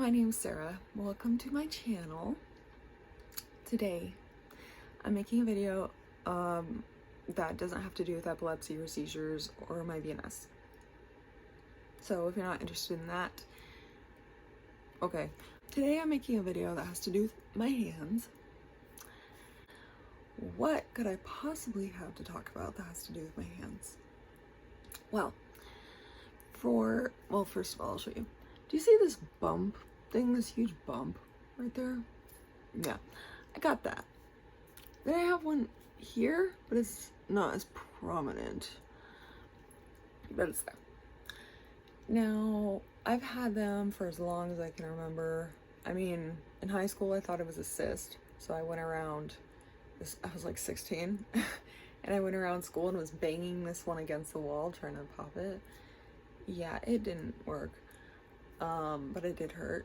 my name's Sarah. Welcome to my channel. Today, I'm making a video that doesn't have to do with epilepsy or seizures or my VNS. So if you're not interested in that, okay. Today I'm making a video that has to do with my hands. What could I possibly have to talk about that has to do with my hands? Well, first of all, I'll show you. Do you see this bump thing, this huge bump right there? Yeah, I got that. Then I have one here, but it's not as prominent, but it's there. Now, I've had them for as long as I can remember. I mean, in high school, I thought it was a cyst, so I went around, I was like 16, and I went around school and was banging this one against the wall, trying to pop it. Yeah, it didn't work. But it did hurt.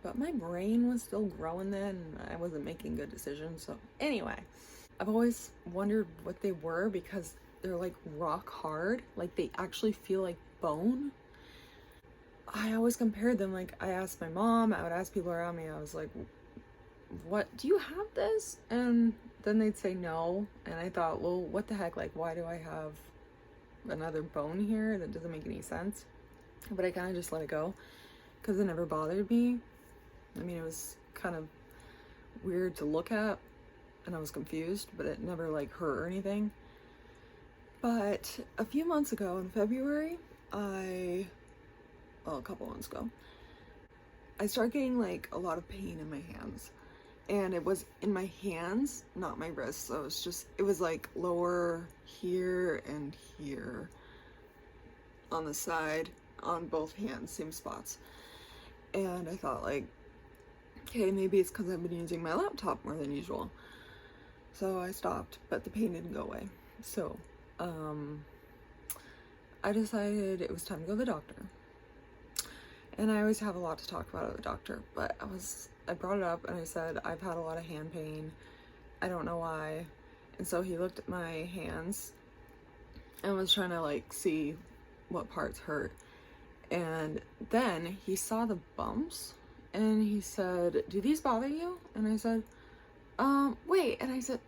But my brain was still growing then, and I wasn't making good decisions. So anyway, I've always wondered what they were because they're like rock hard. Like they actually feel like bone. I always compared them. Like I asked my mom, I would ask people around me. I was like, what, do you have this? And then they'd say no. And I thought, well, what the heck? Like, why do I have another bone here? That doesn't make any sense. But I kind of just let it go because it never bothered me. I mean, it was kind of weird to look at and I was confused, but it never like hurt or anything. But a few months ago in February, a couple months ago, I started getting like a lot of pain in my hands. And it was in my hands, not my wrists. So it was like lower here and here on the side. On both hands, same spots. And I thought like, okay, maybe it's because I've been using my laptop more than usual. So I stopped, but the pain didn't go away. So I decided it was time to go to the doctor. And I always have a lot to talk about at the doctor, but I brought it up and I said, I've had a lot of hand pain. I don't know why. And so he looked at my hands and was trying to like see what parts hurt. And then he saw the bumps and he said, do these bother you? And I said, wait. And I said,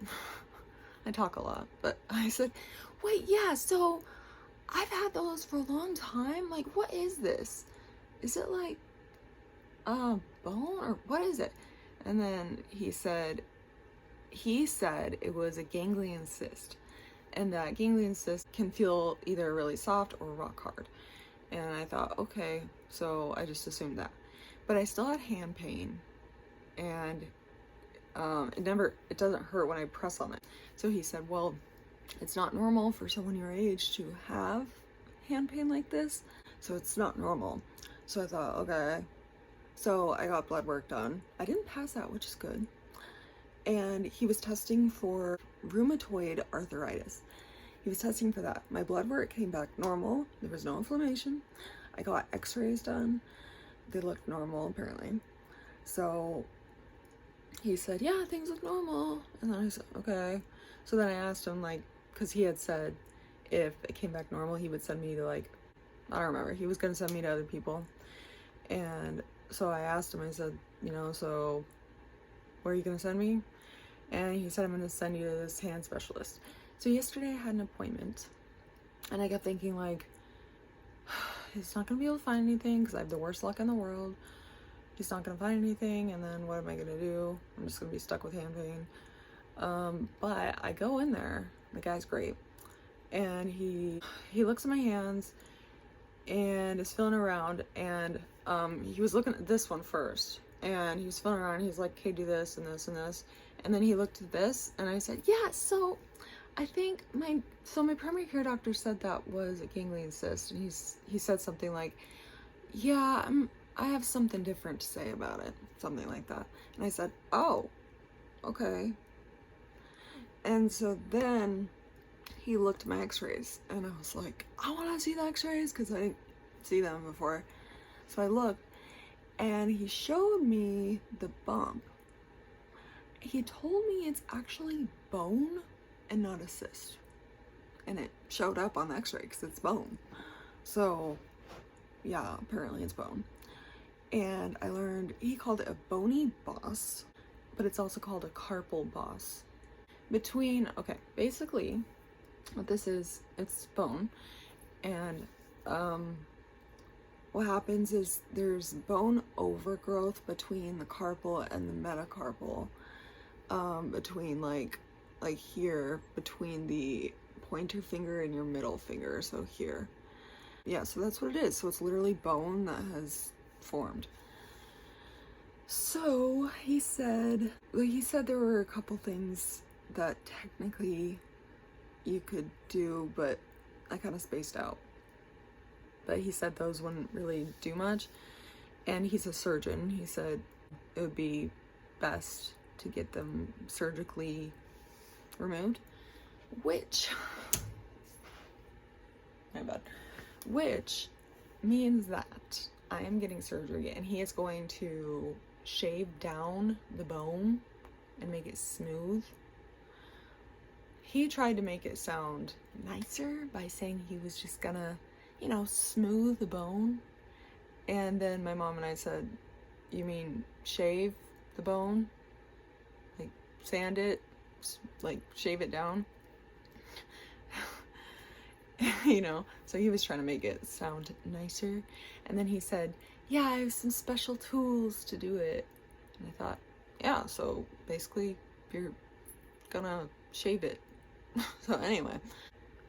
I talk a lot, but I said, wait, yeah, so I've had those for a long time. Like, what is this? Is it like a bone or what is it? And then he said it was a ganglion cyst, and that ganglion cyst can feel either really soft or rock hard. And I thought, okay, so I just assumed that. But I still had hand pain, and it doesn't hurt when I press on it. So he said, well, it's not normal for someone your age to have hand pain like this, so it's not normal. So I thought, okay. So I got blood work done. I didn't pass that, which is good. And he was testing for rheumatoid arthritis. He was testing for that. My blood work came back normal. There was no inflammation. I got x-rays done. They looked normal, apparently. So he said, yeah, things look normal. And then I said, okay. So then I asked him, like, because he had said if it came back normal, he would send me to, like, I don't remember. He was going to send me to other people. And so I asked him, I said, so where are you going to send me? And he said, I'm going to send you to this hand specialist. So yesterday I had an appointment, and I kept thinking like, he's not going to be able to find anything because I have the worst luck in the world. He's not going to find anything, and then what am I going to do? I'm just going to be stuck with hand pain. But I go in there, the guy's great, and he looks at my hands and is feeling around, and he was looking at this one first, and he was feeling around, and he's like, okay, do this and this and this. And then he looked at this, and I said, yeah, so I think my primary care doctor said that was a ganglion cyst, and he said something like, yeah, I have something different to say about it, something like that. And I said, oh, okay. And so then he looked at my x-rays, and I was like, I want to see the x-rays because I didn't see them before. So I looked, and he showed me the bump. He told me it's actually bone and not a cyst, and it showed up on the x-ray because it's bone. So yeah, apparently it's bone. And I learned he called it a bony boss, but it's also called a carpal boss. Okay, basically what this is, it's bone, and what happens is there's bone overgrowth between the carpal and the metacarpal, between like here, between the pointer finger and your middle finger, so here. Yeah, so that's what it is. So it's literally bone that has formed. So he said there were a couple things that technically you could do, but I kind of spaced out. But he said those wouldn't really do much. And he's a surgeon. He said it would be best to get them surgically removed, which means that I am getting surgery and he is going to shave down the bone and make it smooth. He tried to make it sound nicer by saying he was just gonna, you know, smooth the bone. And then my mom and I said, you mean shave the bone? Like sand it? Like shave it down? You know, so he was trying to make it sound nicer. And then he said, yeah, I have some special tools to do it. And I thought, yeah, so basically you're gonna shave it. So anyway,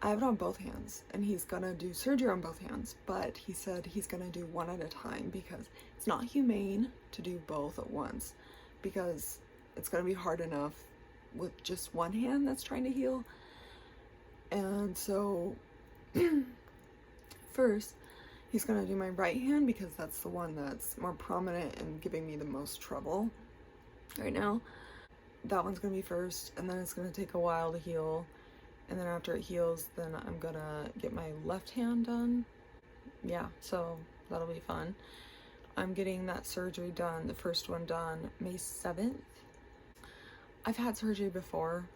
I have it on both hands and he's gonna do surgery on both hands, but he said he's gonna do one at a time because it's not humane to do both at once, because it's gonna be hard enough with just one hand that's trying to heal. And so first he's gonna do my right hand because that's the one that's more prominent and giving me the most trouble right now. That one's gonna be first, and then it's gonna take a while to heal, and then after it heals, then I'm gonna get my left hand done. Yeah, so that'll be fun. I'm getting that surgery done, the first one done, May 7th. I've had surgery before.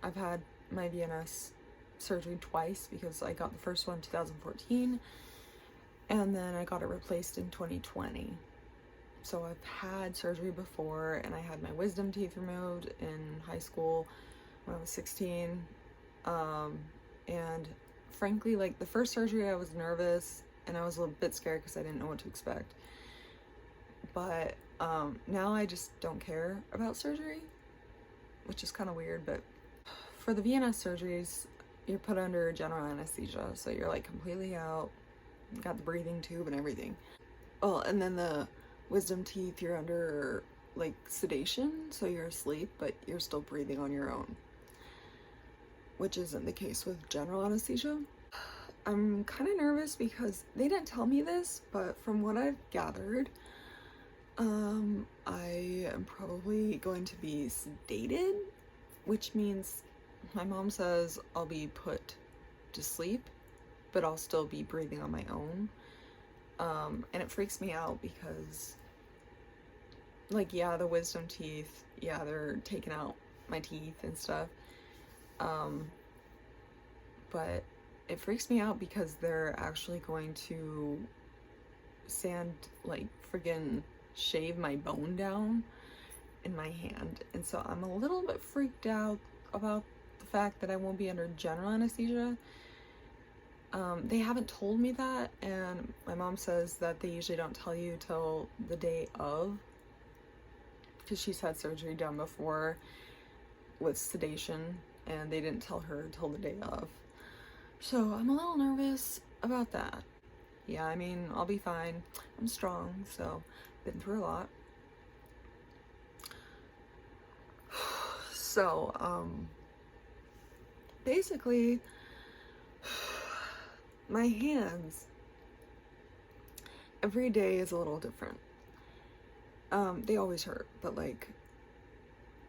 I've had my VNS surgery twice because I got the first one in 2014 and then I got it replaced in 2020. So I've had surgery before, and I had my wisdom teeth removed in high school when I was 16. And frankly, like the first surgery I was nervous and I was a little bit scared because I didn't know what to expect. But now I just don't care about surgery, which is kind of weird. But for the VNS surgeries, you're put under general anesthesia, so you're like completely out, you got the breathing tube and everything. Oh, and then the wisdom teeth, you're under like sedation, so you're asleep, but you're still breathing on your own, which isn't the case with general anesthesia. I'm kind of nervous because they didn't tell me this, but from what I've gathered, I am probably going to be sedated, which means my mom says I'll be put to sleep, but I'll still be breathing on my own. And it freaks me out because, like, yeah, the wisdom teeth, yeah, they're taking out my teeth and stuff. But it freaks me out because they're actually going to friggin' shave my bone down in my hand. And so I'm a little bit freaked out about the fact that I won't be under general anesthesia. They haven't told me that, and my mom says that they usually don't tell you till the day of, because she's had surgery done before with sedation, and they didn't tell her till the day of. So I'm a little nervous about that. Yeah, I mean, I'll be fine. I'm strong, so been through a lot. So, basically, my hands, every day is a little different. They always hurt, but like,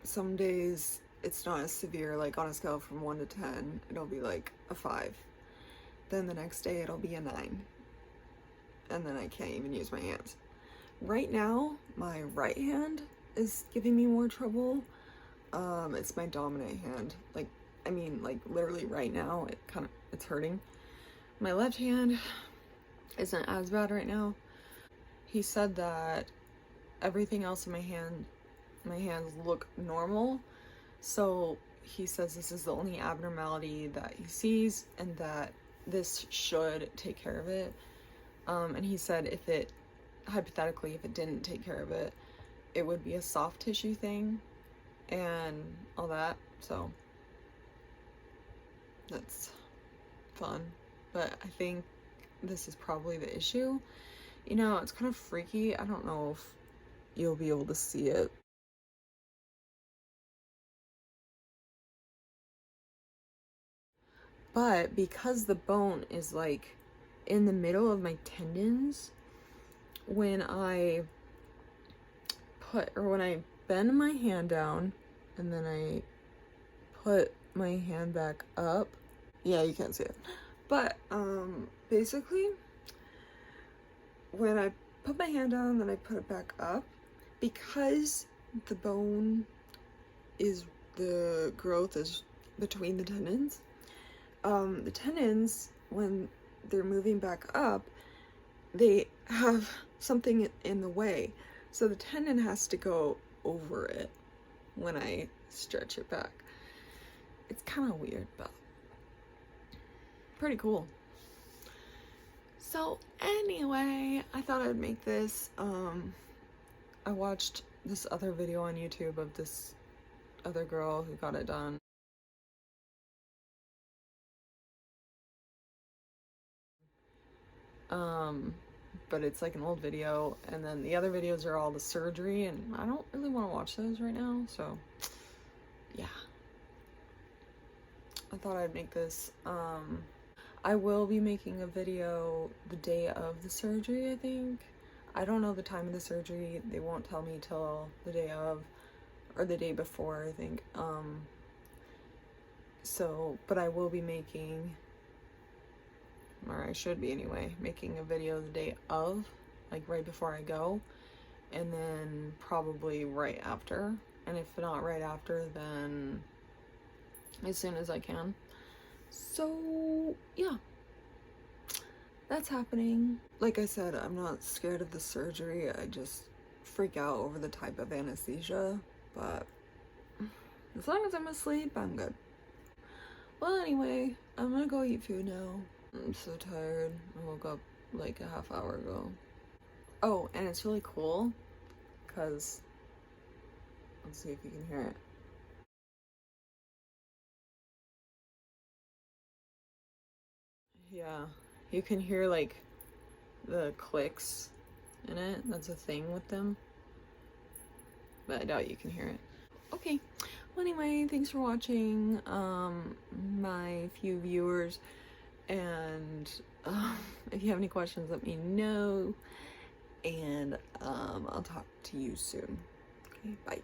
some days it's not as severe. Like on a scale from 1 to 10, it'll be like a 5. Then the next day it'll be a 9. And then I can't even use my hands. Right now, my right hand is giving me more trouble. It's my dominant hand. Like literally right now, it's hurting. My left hand isn't as bad right now. he said that everything else in my hands look normal. So he says this is the only abnormality that he sees, and that this should take care of it. And he said if it, hypothetically, if it didn't take care of it, it would be a soft tissue thing and all that. So that's fun. But I think this is probably the issue. You know, it's kind of freaky. I don't know if you'll be able to see it. But because the bone is like in the middle of my tendons, when I bend my hand down and then I put my hand back up, yeah, you can't see it, but basically when I put my hand down and then I put it back up, because the bone is, the growth is between the tendons, when they're moving back up, they have something in the way, so the tendon has to go over it when I stretch it back. It's kind of weird, but pretty cool. So anyway, I thought I'd make this. I watched this other video on YouTube of this other girl who got it done. But it's like an old video, and then the other videos are all the surgery, and I don't really want to watch those right now, so yeah. I thought I'd make this. I will be making a video the day of the surgery, I think. I don't know the time of the surgery. They won't tell me till the day of, or the day before, I think. So, but I will be making, or I should be anyway, making a video the day of, like right before I go, and then probably right after, and if not right after, then as soon as I can. So yeah, that's happening. Like I said, I'm not scared of the surgery, I just freak out over the type of anesthesia, but as long as I'm asleep, I'm good. Well, anyway, I'm gonna go eat food now. I'm so tired. I woke up like a half hour ago. Oh, and it's really cool because, let's see if you can hear it. Yeah, you can hear like the clicks in it. That's a thing with them, but I doubt you can hear it. Okay, well anyway, thanks for watching, my few viewers, and if you have any questions, let me know, and I'll talk to you soon. Okay, bye.